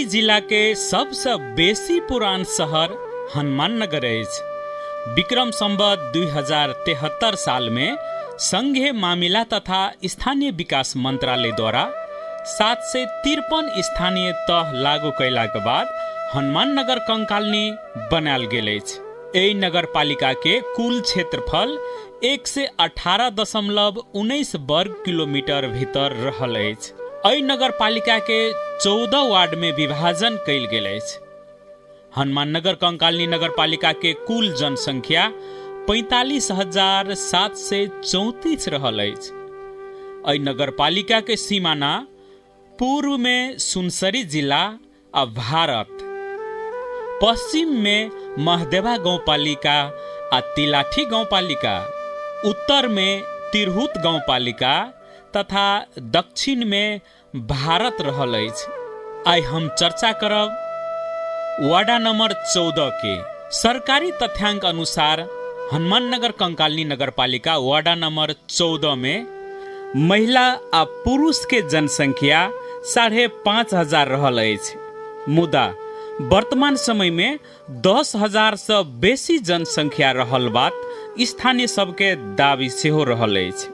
सुनसरी जिला के सबसे बेसी पुरान शहर हनुमान नगर अछि। विक्रम संवत 2073 साल में संघीय मामला तथा स्थानीय विकास मंत्रालय द्वारा 753 स्थानीय तह लागू कैला के बाद हनुमान नगर कंकालनी बनायल गेल अछि। एहि नगर पालिका के कुल क्षेत्रफल 118.19 वर्ग किलोमीटर भीतर रहल अछि। एहि नगर पालिका के 14 वार्ड में विभाजन कैल गेल अछि। हनुमान नगर कंकालनी नगर पालिका के कुल जनसंख्या 45,734 रहल अछि। एहि नगर पालिका के सीमाना पूर्व में सुनसरी जिला आ भारत, पश्चिम में महदेवा गांव पालिका आ तिलाठी गांव पालिका, उत्तर में तिरहुत गांव पालिका तथा दक्षिण में भारत रहल अछि। आइ हम चर्चा करब वार्ड नंबर 14 के। सरकारी तथ्यांक अनुसार हनुमान नगर कंकालनी नगर पालिका वार्ड नंबर 14 में महिला आ पुरुष के जनसंख्या 5,500 रहल अछि। मुदा वर्तमान समय में 10,000 से बेसी जनसंख्या रहल बात स्थानीय सबके दावी सेहो रहल अछि।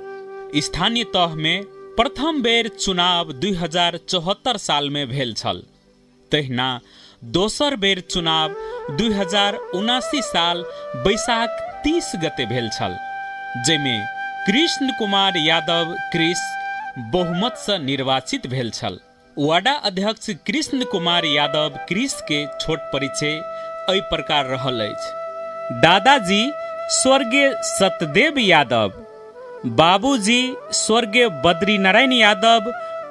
स्थानीय तह में प्रथम बेर चुनाव 2074 साल में भेल छल। तहिना दोसर बेर चुनाव 2079 साल बैसाख 30 गते भेल छल, जैमे कृष्ण कुमार यादव क्रिस बहुमत से निर्वाचित भेल छल। वार्ड अध्यक्ष कृष्ण कुमार यादव क्रिस के छोट परिचय एहि प्रकार रहल अछि। दादाजी स्वर्गीय सतदेव यादव, बाबूजी स्वर्गीय बद्री नारायण यादव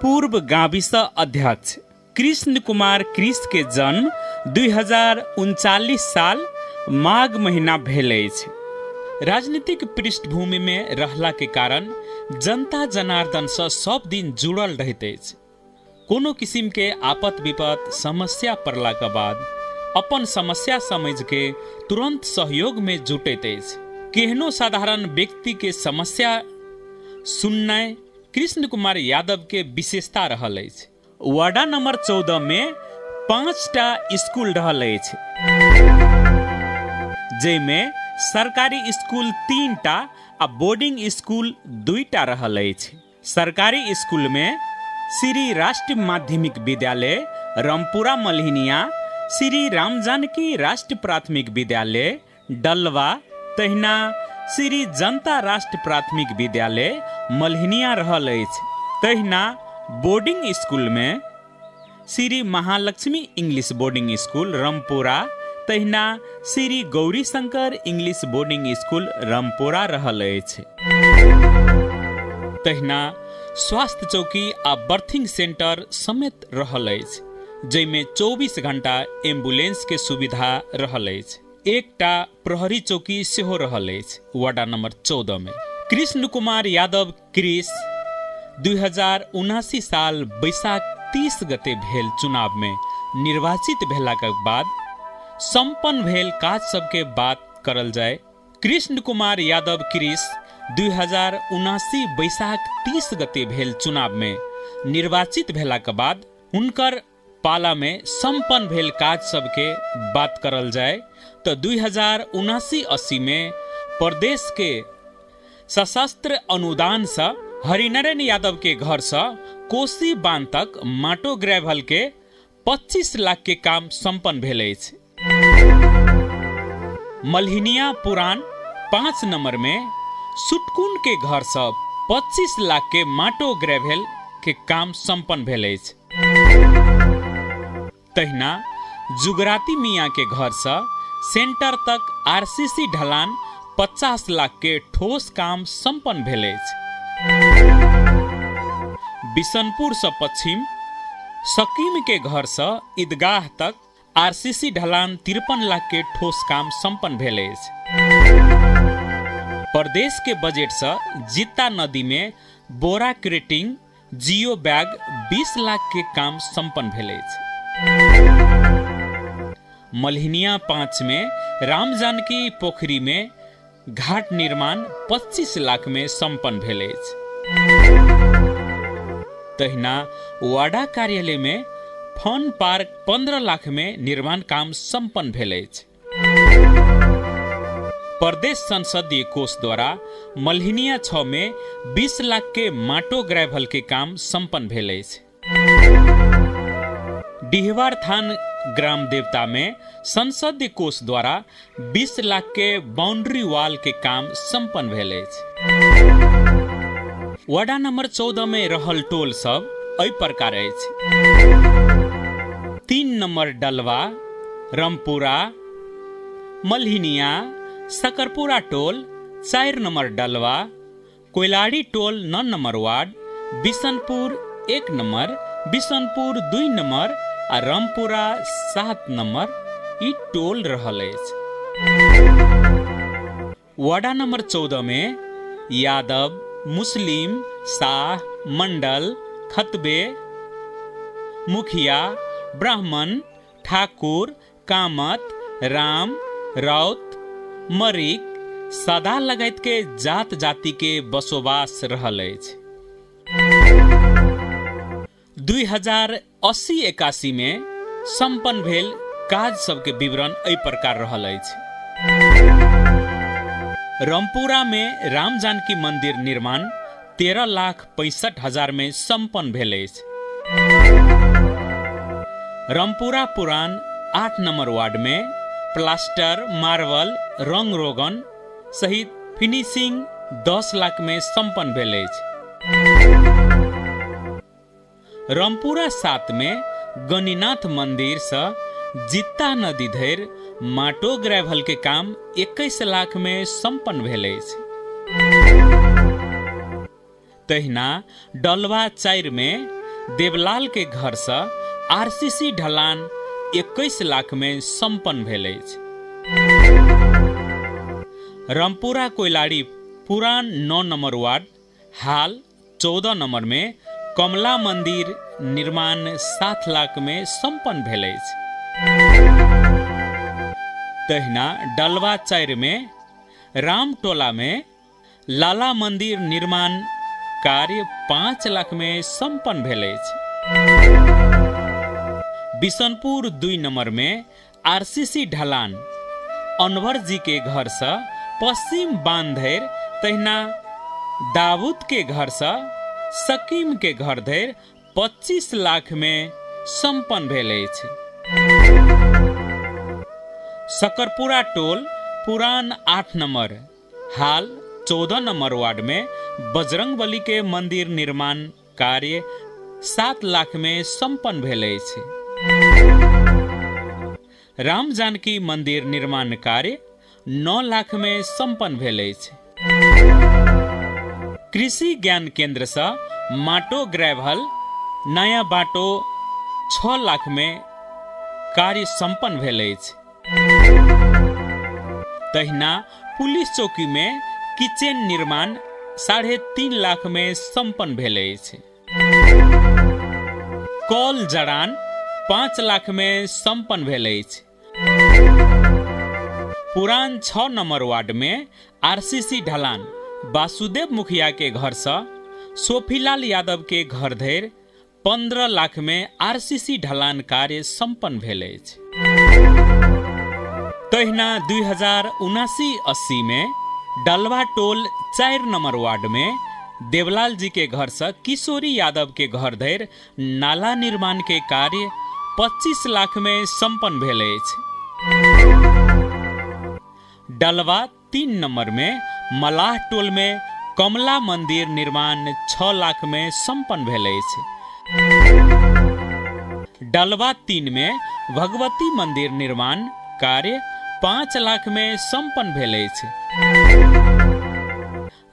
पूर्व गांवीसा अध्यक्ष। कृष्ण कुमार क्रिस के जन्म 2039 साल माघ महीना भेल अछि। राजनीतिक पृष्ठभूमि में रहला के कारण जनता जनार्दन से सब दिन जुड़ल रहैत अछि। कोनो किस्म के आपत विपत समस्या पड़ला के बाद अपन समस्या समझ के तुरंत सहयोग में जुटैत अछि। केहनो साधारण व्यक्ति के समस्या सुननाइ कृष्ण कुमार यादव के विशेषता रहल अछि। वार्ड नंबर 14 में 5टा स्कूल रहल अछि, जैमे सरकारी स्कूल 3टा आ बोर्डिंग स्कूल 2टा रहल अछि। सरकारी स्कूल में श्री राष्ट्रीय माध्यमिक विद्यालय रामपुरा मल्हिनिया, श्री राम जानकी राष्ट्रीय प्राथमिक विद्यालय डलवा, तहिना श्री जनता राष्ट्रीय प्राथमिक विद्यालय मल्हिनिया रहल अछि। तहिना बोर्डिंग स्कूल में Shri Mahalakshmi English boarding school Rampura, तहिना Shri Gauri Shankar English boarding school Rampura रहल अछि। तहिना स्वास्थ्य चौकी आ बर्थिंग सेंटर समेत रहल अछि, जैमे 24 घंटा एम्बुलेंस के सुविधा रहल अछि। एकटा प्रहरी चौकी सेहो रहल अछि वार्ड नंबर 14 में। कृष्ण कुमार यादव क्रिस 2079 साल बैसाख 30 गते भेल चुनाव में निर्वाचित भेला के बाद संपन्न भेल काज सबके बात करल जाय। कृष्ण कुमार यादव क्रिस 2079 बैसाख 30 गते भेल चुनाव में निर्वाचित भेला के बाद हुनकर पाला में संपन्न भेल काज सबके बात करल जाय तो 2079-80 में प्रदेश के सशस्त्र अनुदान से हरिनारायण यादव के घर से कोसी बांध तक माटो ग्रेवल के 25 लाख के काम संपन्न भेल अछि। मल्हिनिया पुरान 5 नंबर में सुटकुन के घर से 25 लाख के माटो ग्रेवल के काम संपन्न भेल अछि। तहिना जुगराती मियाँ के घर से सेंटर तक आरसीसी ढलान 50 लाख के ठोस काम संपन्न भेल अछि। बिशनपुर से पश्चिम सकीम के घर से ईदगाह तक आरसीसी ढलान 53 लाख के ठोस काम संपन्न भेल अछि। प्रदेश के बजट से जित्ता नदी में बोरा क्रेटिंग जियो बैग 20 लाख के काम संपन्न भेल अछि। मल्हिनिया 5 में राम जानकी पोखरी में घाट निर्माण 25 लाख में संपन्न भेल अछि। तहिना वार्डा कार्यालय में फन पार्क 15 लाख में निर्माण काम संपन्न भेल अछि। प्रदेश संसदीय कोष द्वारा मल्हिनिया 6 में 20 लाख के माटो ग्रेवल के काम संपन्न भेल अछि। डिहवार थान ग्राम देवता में संसदीय कोष द्वारा 20 लाख के बाउंड्री वॉल के काम संपन्न भेल अछि। वार्ड नंबर 14 में रहल टोल सब एहि प्रकार अछि: 3 नंबर डलवा, रामपुरा, मल्हिनिया, सकरपुरा टोल, 4 नंबर डलवा, कोइलाड़ी टोल 9 number ward, Bishanpur 1 number, Bishanpur 2 number आ रामपुरा 7 नंबर ई टोल रहल अछि। वार्ड नंबर 14 में यादव, मुस्लिम, शाह, मंडल, खतबे, मुखिया, ब्राह्मण, ठाकुर, कामत, राम, राउत, मरिक, सदा लगायत के जात जाति के बसोबास रहल अछि। 2080-81 में संपन्न भेल काज सबके विवरण एहि प्रकार रहल अछि: रामपुरा में राम जानकी मंदिर निर्माण 13,65,000 में संपन्न भेल अछि। रामपुरा पुरान 8 नंबर वार्ड में प्लास्टर, मार्बल, रंग रोगन सहित फिनिशिंग 10 लाख में संपन्न भेल अछि। रामपुरा 7 में गणिनाथ मंदिर से जित्ता नदी धरि माटो ग्रेवल के काम 21 लाख में संपन्न भेल अछि। तहिना डलवा 4 में देवलाल के घर से आरसीसी ढलान 21 लाख में संपन्न भेल अछि। रामपुरा कोइलाड़ी पुरान 9 नंबर वार्ड हाल 14 नंबर में कमला मंदिर निर्माण 7 लाख में संपन्न भेल अछि। तहिना डलवा 4 में रामटोला में लाला मंदिर निर्माण कार्य 5 लाख में संपन्न भेल अछि। बिशनपुर 2 नंबर में आरसीसी ढलान अनवर जी के घर से पश्चिम बांध धरि, तहिना दाऊद के घर से सकीम के घर धरि 25 लाख में संपन्न भेल अछि। सकरपुरा टोल पुरान 8 नंबर हाल 14 नंबर वार्ड में बजरंगबली के मंदिर निर्माण कार्य 7 लाख में संपन्न भेल अछि। राम जानकी मंदिर निर्माण कार्य 9 लाख में संपन्न भेल अछि। कृषि ज्ञान केंद्र से माटो ग्रेवल नया बाटो 6 लाख में कार्य संपन्न भेल अछि। तहिना पुलिस चौकी में किचन निर्माण 3.5 लाख में संपन्न भेल अछि। कॉल जड़ान 5 लाख में संपन्न भेल अछि। पुरान 6 नंबर वार्ड में आरसीसी ढलान वासुदेव मुखिया के घर से सोफीलाल यादव के घर धरि 15 लाख में आरसीसी ढलान कार्य संपन्न भेल अछि। तहिना 2079-80 में डलवा टोल 4 नंबर वार्ड में देवलाल जी के घर से किशोरी यादव के घर धरि नाला निर्माण के कार्य 25 लाख में संपन्न भेल अछि। डलवा 3 नंबर में मलाह टोल में कमला मंदिर निर्माण 6 लाख में संपन्न भेल अछि। डलवा 3 में भगवती मंदिर निर्माण कार्य 5 लाख में संपन्न भेल अछि।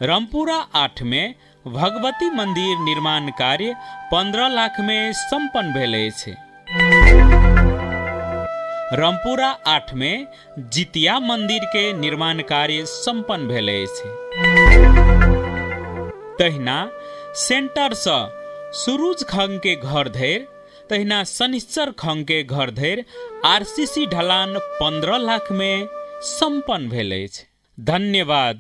रामपुरा 8 में भगवती मंदिर निर्माण कार्य 15 लाख में संपन्न भेल अछि। रामपुरा 8 में जितिया मंदिर के निर्माण कार्य संपन्न भेल अछि। तहिना सेंटर से सुरूज खंग के घर धरि, तहिना शनिश्चर खंग के घर धरि आरसीसी ढलान 15 लाख में संपन्न भेल अछि। धन्यवाद।